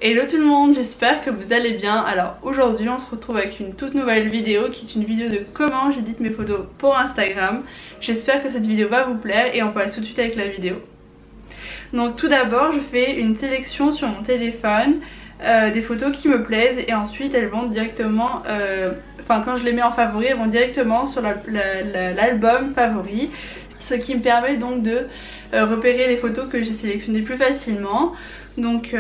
Hello tout le monde, j'espère que vous allez bien. Alors aujourd'hui on se retrouve avec une toute nouvelle vidéo qui est une vidéo de comment j'édite mes photos pour Instagram. J'espère que cette vidéo va vous plaire et on passe tout de suite avec la vidéo. Donc tout d'abord je fais une sélection sur mon téléphone des photos qui me plaisent et ensuite elles vont directement, quand je les mets en favori, elles vont directement sur l'album favori. Ce qui me permet donc de repérer les photos que j'ai sélectionnées plus facilement. Donc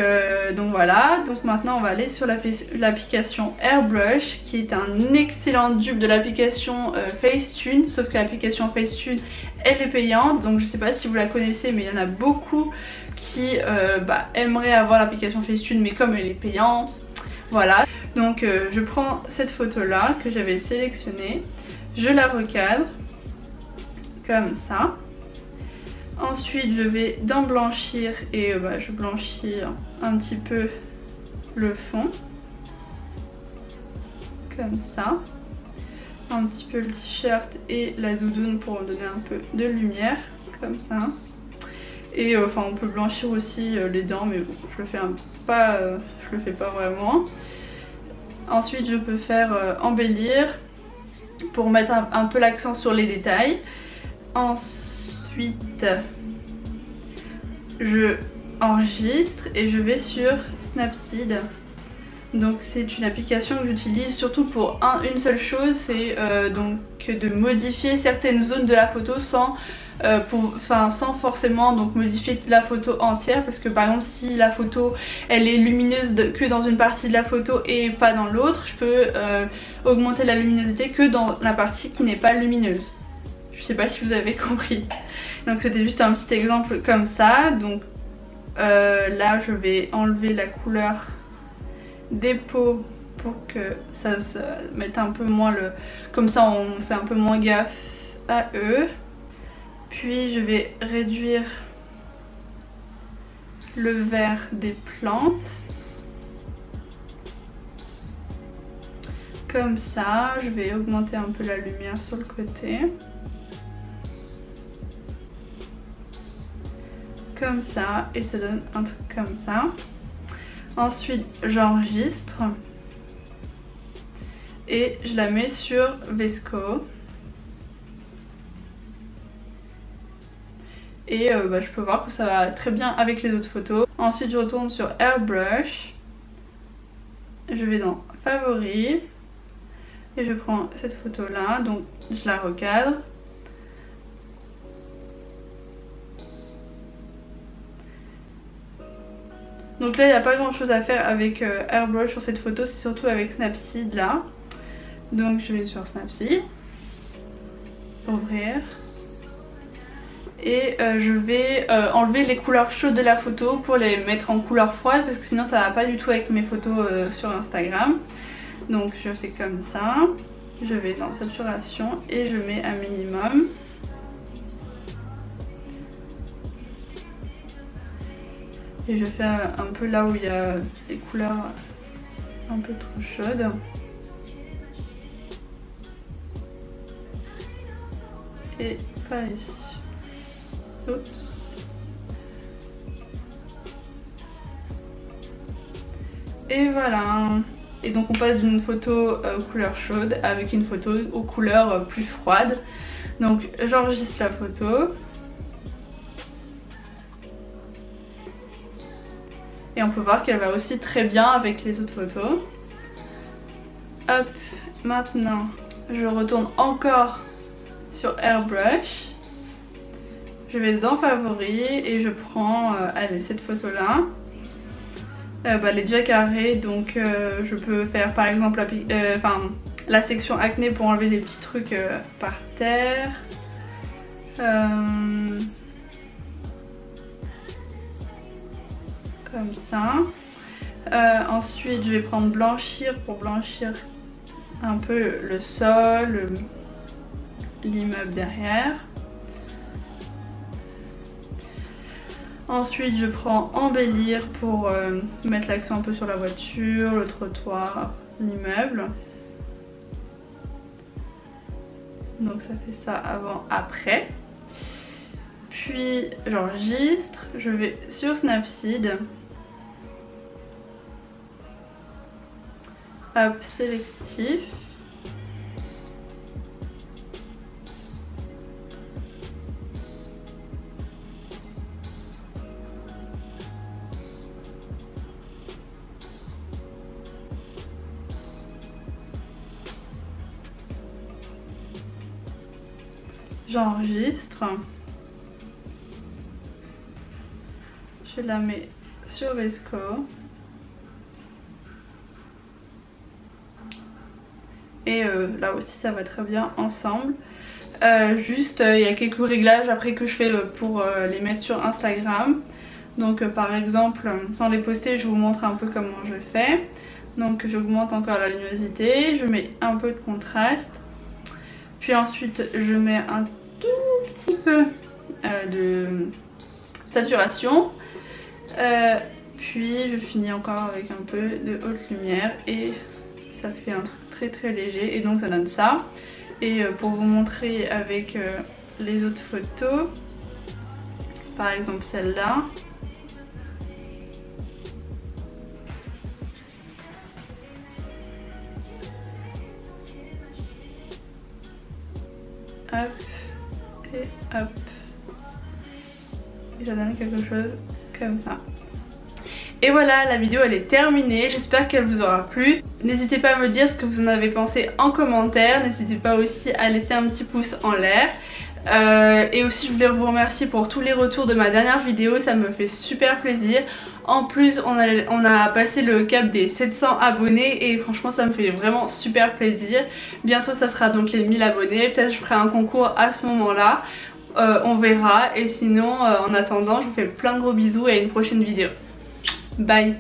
voilà, donc maintenant on va aller sur l'application Airbrush qui est un excellent dupe de l'application Facetune, sauf que l'application Facetune elle est payante, donc je sais pas si vous la connaissez mais il y en a beaucoup qui aimeraient avoir l'application Facetune mais comme elle est payante, voilà. Donc je prends cette photo là que j'avais sélectionnée, je la recadre comme ça. Ensuite je vais dans blanchir et je blanchis un petit peu le fond comme ça, un petit peu le t-shirt et la doudoune pour donner un peu de lumière comme ça. Et on peut blanchir aussi les dents mais bon, je le fais pas vraiment. Ensuite je peux faire embellir pour mettre un peu l'accent sur les détails. Ensuite je enregistre et je vais sur Snapseed. Donc c'est une application que j'utilise surtout pour une seule chose, c'est donc de modifier certaines zones de la photo sans forcément donc modifier la photo entière, parce que par exemple si la photo elle est lumineuse que dans une partie de la photo et pas dans l'autre, je peux augmenter la luminosité que dans la partie qui n'est pas lumineuse. Je sais pas si vous avez compris. Donc c'était juste un petit exemple comme ça. Donc là je vais enlever la couleur des peaux pour que ça se mette un peu moins comme ça on fait un peu moins gaffe à eux. Puis je vais réduire le vert des plantes. Comme ça, je vais augmenter un peu la lumière sur le côté. Comme ça, et ça donne un truc comme ça. Ensuite j'enregistre et je la mets sur Vesco et je peux voir que ça va très bien avec les autres photos. Ensuite je retourne sur Airbrush, je vais dans Favoris et je prends cette photo là, donc je la recadre. Donc là il n'y a pas grand chose à faire avec Airbrush sur cette photo, c'est surtout avec Snapseed là. Donc je vais sur Snapseed, ouvrir. Et je vais enlever les couleurs chaudes de la photo pour les mettre en couleur froide, parce que sinon ça va pas du tout avec mes photos sur Instagram. Donc je fais comme ça, je vais dans saturation et je mets un minimum. Et je fais un peu là où il y a des couleurs un peu trop chaudes. Et par ici. Oups. Et voilà. Et donc on passe d'une photo aux couleurs chaudes avec une photo aux couleurs plus froides. Donc j'enregistre la photo. Et on peut voir qu'elle va aussi très bien avec les autres photos. Hop, maintenant je retourne encore sur Airbrush. Je vais dans Favoris et je prends allez, cette photo là. Elle est déjà carrée, donc je peux faire par exemple la section acné pour enlever les petits trucs par terre. Comme ça. Ensuite je vais prendre blanchir pour blanchir un peu le sol, l'immeuble derrière. Ensuite je prends embellir pour mettre l'accent un peu sur la voiture, le trottoir, l'immeuble. Donc ça fait ça avant, après. Puis j'enregistre, je vais sur Snapseed Hop, sélectif. J'enregistre. Je la mets sur Vesco. Et là aussi ça va très bien ensemble. Juste il y a quelques réglages après que je fais pour les mettre sur Instagram. Donc par exemple, sans les poster, je vous montre un peu comment je fais. Donc j'augmente encore la luminosité, je mets un peu de contraste. Puis ensuite je mets un tout petit peu de saturation. Puis je finis encore avec un peu de haute lumière et ça fait un truc très léger et donc ça donne ça. Et pour vous montrer avec les autres photos, par exemple celle-là. Hop et hop. Et ça donne quelque chose comme ça. Et voilà, la vidéo elle est terminée, j'espère qu'elle vous aura plu. N'hésitez pas à me dire ce que vous en avez pensé en commentaire, n'hésitez pas aussi à laisser un petit pouce en l'air. Et aussi je voulais vous remercier pour tous les retours de ma dernière vidéo, ça me fait super plaisir. En plus on a passé le cap des 700 abonnés et franchement ça me fait vraiment super plaisir. Bientôt ça sera donc les 1000 abonnés, peut-être je ferai un concours à ce moment là. On verra et sinon en attendant je vous fais plein de gros bisous et à une prochaine vidéo. Bye.